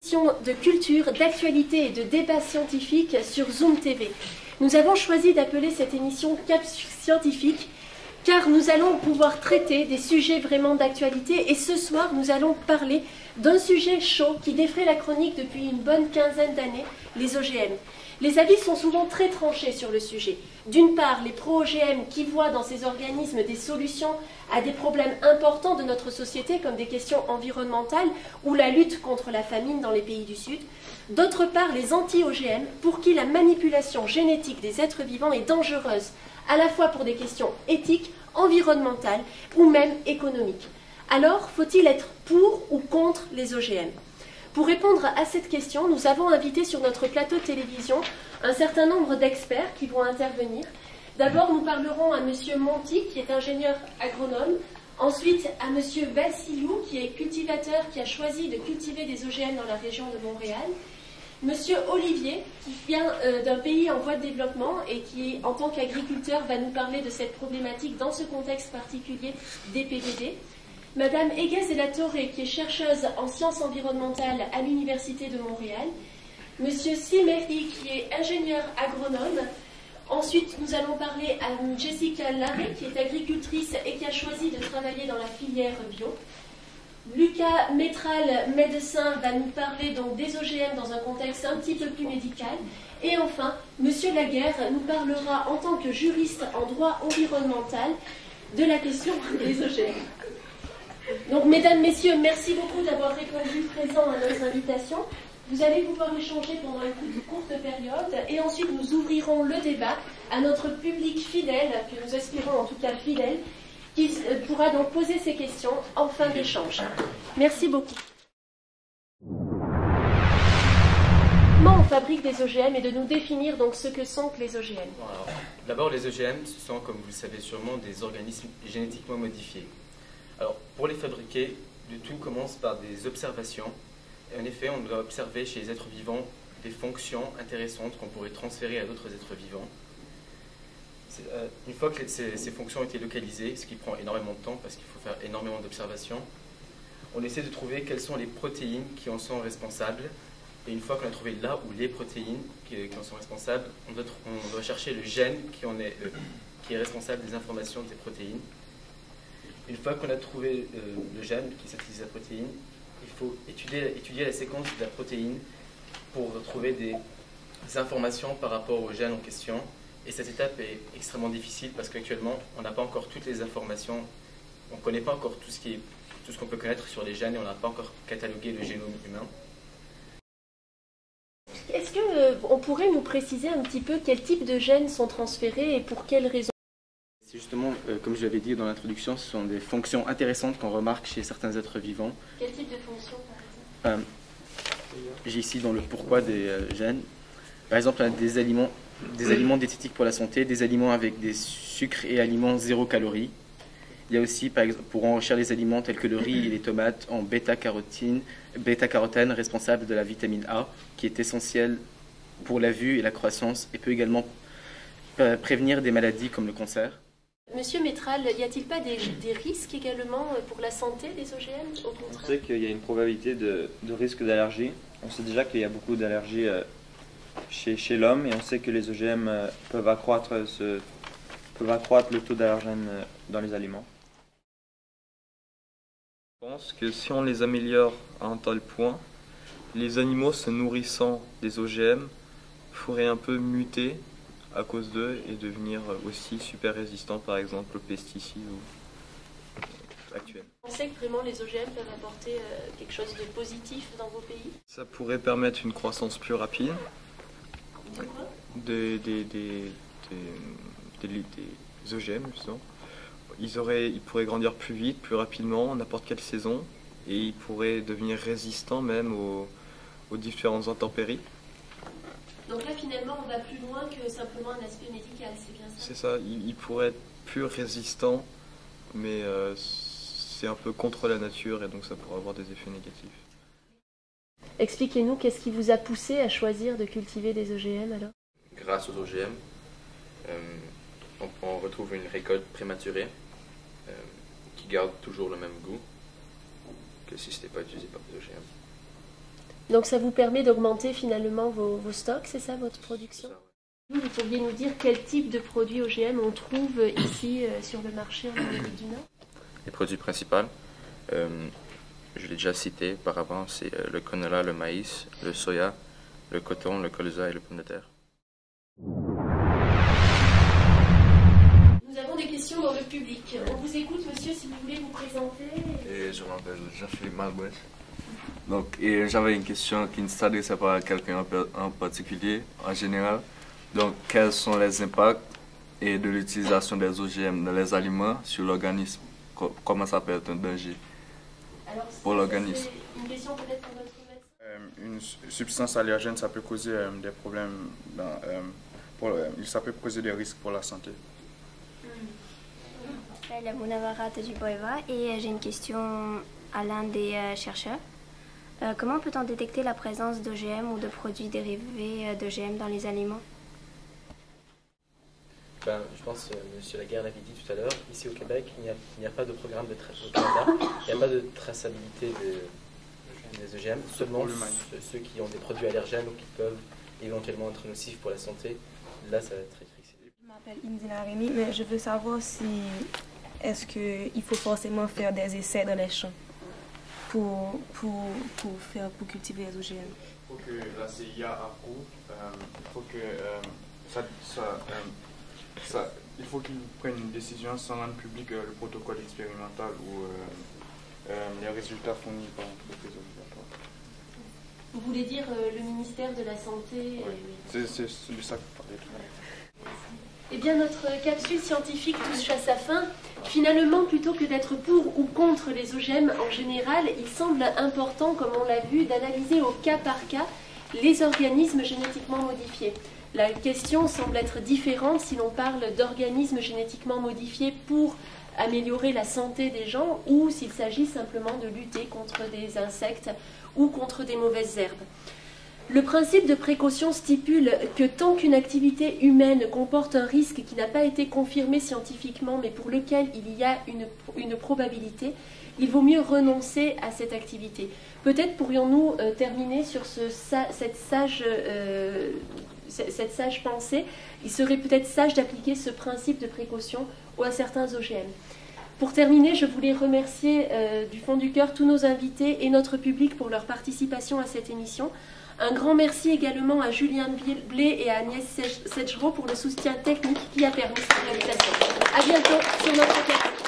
De culture, d'actualité et de débat scientifique sur Zoom TV. Nous avons choisi d'appeler cette émission Cap Scientifique car nous allons pouvoir traiter des sujets vraiment d'actualité et ce soir nous allons parler d'un sujet chaud qui défraie la chronique depuis une bonne quinzaine d'années, les OGM. Les avis sont souvent très tranchés sur le sujet. D'une part, les pro-OGM qui voient dans ces organismes des solutions à des problèmes importants de notre société comme des questions environnementales ou la lutte contre la famine dans les pays du Sud. D'autre part, les anti-OGM pour qui la manipulation génétique des êtres vivants est dangereuse, à la fois pour des questions éthiques, environnementales ou même économiques. Alors, faut-il être pour ou contre les OGM ? Pour répondre à cette question, nous avons invité sur notre plateau de télévision un certain nombre d'experts qui vont intervenir. D'abord, nous parlerons à M. Monti, qui est ingénieur agronome. Ensuite, à M. Vassilou, qui est cultivateur, qui a choisi de cultiver des OGM dans la région de Montréal. M. Olivier, qui vient d'un pays en voie de développement et qui, en tant qu'agriculteur, va nous parler de cette problématique dans ce contexte particulier des PVD. Madame Eguez de la Torre, qui est chercheuse en sciences environnementales à l'Université de Montréal. Monsieur Simeri, qui est ingénieur agronome. Ensuite, nous allons parler à Jessica Larrey, qui est agricultrice et qui a choisi de travailler dans la filière bio. Lucas Métral, médecin, va nous parler donc des OGM dans un contexte un petit peu plus médical. Et enfin, Monsieur Laguerre nous parlera en tant que juriste en droit environnemental de la question des OGM. Donc, mesdames, messieurs, merci beaucoup d'avoir répondu présent à nos invitations. Vous allez pouvoir échanger pendant une courte période et ensuite nous ouvrirons le débat à notre public fidèle, que nous espérons en tout cas fidèle, qui pourra donc poser ses questions en fin d'échange. Merci beaucoup. Comment on fabrique des OGM et de nous définir donc ce que sont les OGM? D'abord, les OGM, ce sont, comme vous le savez sûrement, des organismes génétiquement modifiés. Alors, pour les fabriquer, le tout commence par des observations. Et en effet, on doit observer chez les êtres vivants des fonctions intéressantes qu'on pourrait transférer à d'autres êtres vivants. Une fois que ces fonctions ont été localisées, ce qui prend énormément de temps parce qu'il faut faire énormément d'observations, on essaie de trouver quelles sont les protéines qui en sont responsables. Et une fois qu'on a trouvé là où les protéines qui en sont responsables, on doit chercher le gène qui est responsable des informations de ces protéines. Une fois qu'on a trouvé le gène qui synthétise la protéine, il faut étudier la séquence de la protéine pour trouver des informations par rapport au gène en question. Et cette étape est extrêmement difficile parce qu'actuellement, on n'a pas encore toutes les informations, on ne connaît pas encore tout ce qu'on peut connaître sur les gènes et on n'a pas encore catalogué le génome humain. Est-ce qu'on pourrait nous préciser un petit peu quel type de gènes sont transférés et pour quelles raisons? C'est justement, comme je l'avais dit dans l'introduction, ce sont des fonctions intéressantes qu'on remarque chez certains êtres vivants. Quel type de fonction, par exemple? J'ai ici dans le pourquoi des gènes. Par exemple, on a des aliments diététiques pour la santé, des aliments avec des sucres et aliments zéro calories. Il y a aussi, par exemple, pour enrichir les aliments tels que le riz et les tomates en bêta-carotène responsable de la vitamine A, qui est essentielle pour la vue et la croissance et peut également prévenir des maladies comme le cancer. Monsieur Métral, y a-t-il pas des risques également pour la santé des OGM, au contraire? On sait qu'il y a une probabilité de risque d'allergie. On sait déjà qu'il y a beaucoup d'allergies chez l'homme et on sait que les OGM peuvent accroître le taux d'allergènes dans les aliments. Je pense que si on les améliore à un tel point, les animaux se nourrissant des OGM pourraient un peu muter à cause d'eux et devenir aussi super résistants par exemple aux pesticides actuels. On sait que vraiment les OGM peuvent apporter quelque chose de positif dans vos pays? Ça pourrait permettre une croissance plus rapide des OGM justement. Ils pourraient grandir plus vite, plus rapidement, n'importe quelle saison et ils pourraient devenir résistants même aux différentes intempéries. Donc là, finalement, on va plus loin que simplement un aspect médical, c'est bien ça? C'est ça, il pourrait être plus résistant, mais c'est un peu contre la nature et donc ça pourrait avoir des effets négatifs. Expliquez-nous, qu'est-ce qui vous a poussé à choisir de cultiver des OGM alors? Grâce aux OGM, on retrouve une récolte prématurée qui garde toujours le même goût que si ce n'était pas utilisé par des OGM. Donc ça vous permet d'augmenter finalement vos stocks, c'est ça votre production? Vous pourriez nous dire quel type de produits OGM on trouve ici sur le marché en Amérique du Nord? Les produits principaux, je l'ai déjà cité auparavant, c'est le canola, le maïs, le soya, le coton, le colza et le pomme de terre. Nous avons des questions dans le public. On vous écoute, monsieur, si vous voulez vous présenter. Et je m'appelle Jean-Philippe Malbouès. Donc, j'avais une question qui ne s'adressait pas à quelqu'un en particulier, en général. Donc, quels sont les impacts de l'utilisation des OGM dans les aliments sur l'organisme? Comment ça peut être un danger pour l'organisme? Une question peut-être pour notre médecin. Une substance allergène, ça peut causer des problèmes, ça peut causer des risques pour la santé. Je m'appelle Mounawara Tadjiboeva et j'ai une question à l'un des chercheurs. Comment peut-on détecter la présence d'OGM ou de produits dérivés d'OGM dans les aliments? Je pense que M. Laguerre l'avait dit tout à l'heure, ici au Québec, il n'y a pas de programme de il n'y a pas de traçabilité des OGM, seulement ceux qui ont des produits allergènes ou qui peuvent éventuellement être nocifs pour la santé. Là, ça va être très strict. Je m'appelle Indina Rémi, mais je veux savoir si est-ce qu'il faut forcément faire des essais dans les champs pour cultiver les OGM. Il faut que la CIA approuve, il faut que il faut qu'ils prennent une décision sans rendre public le protocole expérimental ou les résultats fournis par l'entreprise obligatoire. Vous voulez dire le ministère de la Santé? Oui, c'est de ça que vous parlez tout à l'heure. Eh bien, notre capsule scientifique touche à sa fin. Finalement, plutôt que d'être pour ou contre les OGM en général, il semble important, comme on l'a vu, d'analyser au cas par cas les organismes génétiquement modifiés. La question semble être différente si l'on parle d'organismes génétiquement modifiés pour améliorer la santé des gens ou s'il s'agit simplement de lutter contre des insectes ou contre des mauvaises herbes. Le principe de précaution stipule que tant qu'une activité humaine comporte un risque qui n'a pas été confirmé scientifiquement mais pour lequel il y a une probabilité, il vaut mieux renoncer à cette activité. Peut-être pourrions-nous terminer sur cette sage pensée. Il serait peut-être sage d'appliquer ce principe de précaution à certains OGM. Pour terminer, je voulais remercier du fond du cœur tous nos invités et notre public pour leur participation à cette émission. Un grand merci également à Julien Blé et à Agnès Sedgereau pour le soutien technique qui a permis cette réalisation. À bientôt sur notre plateau.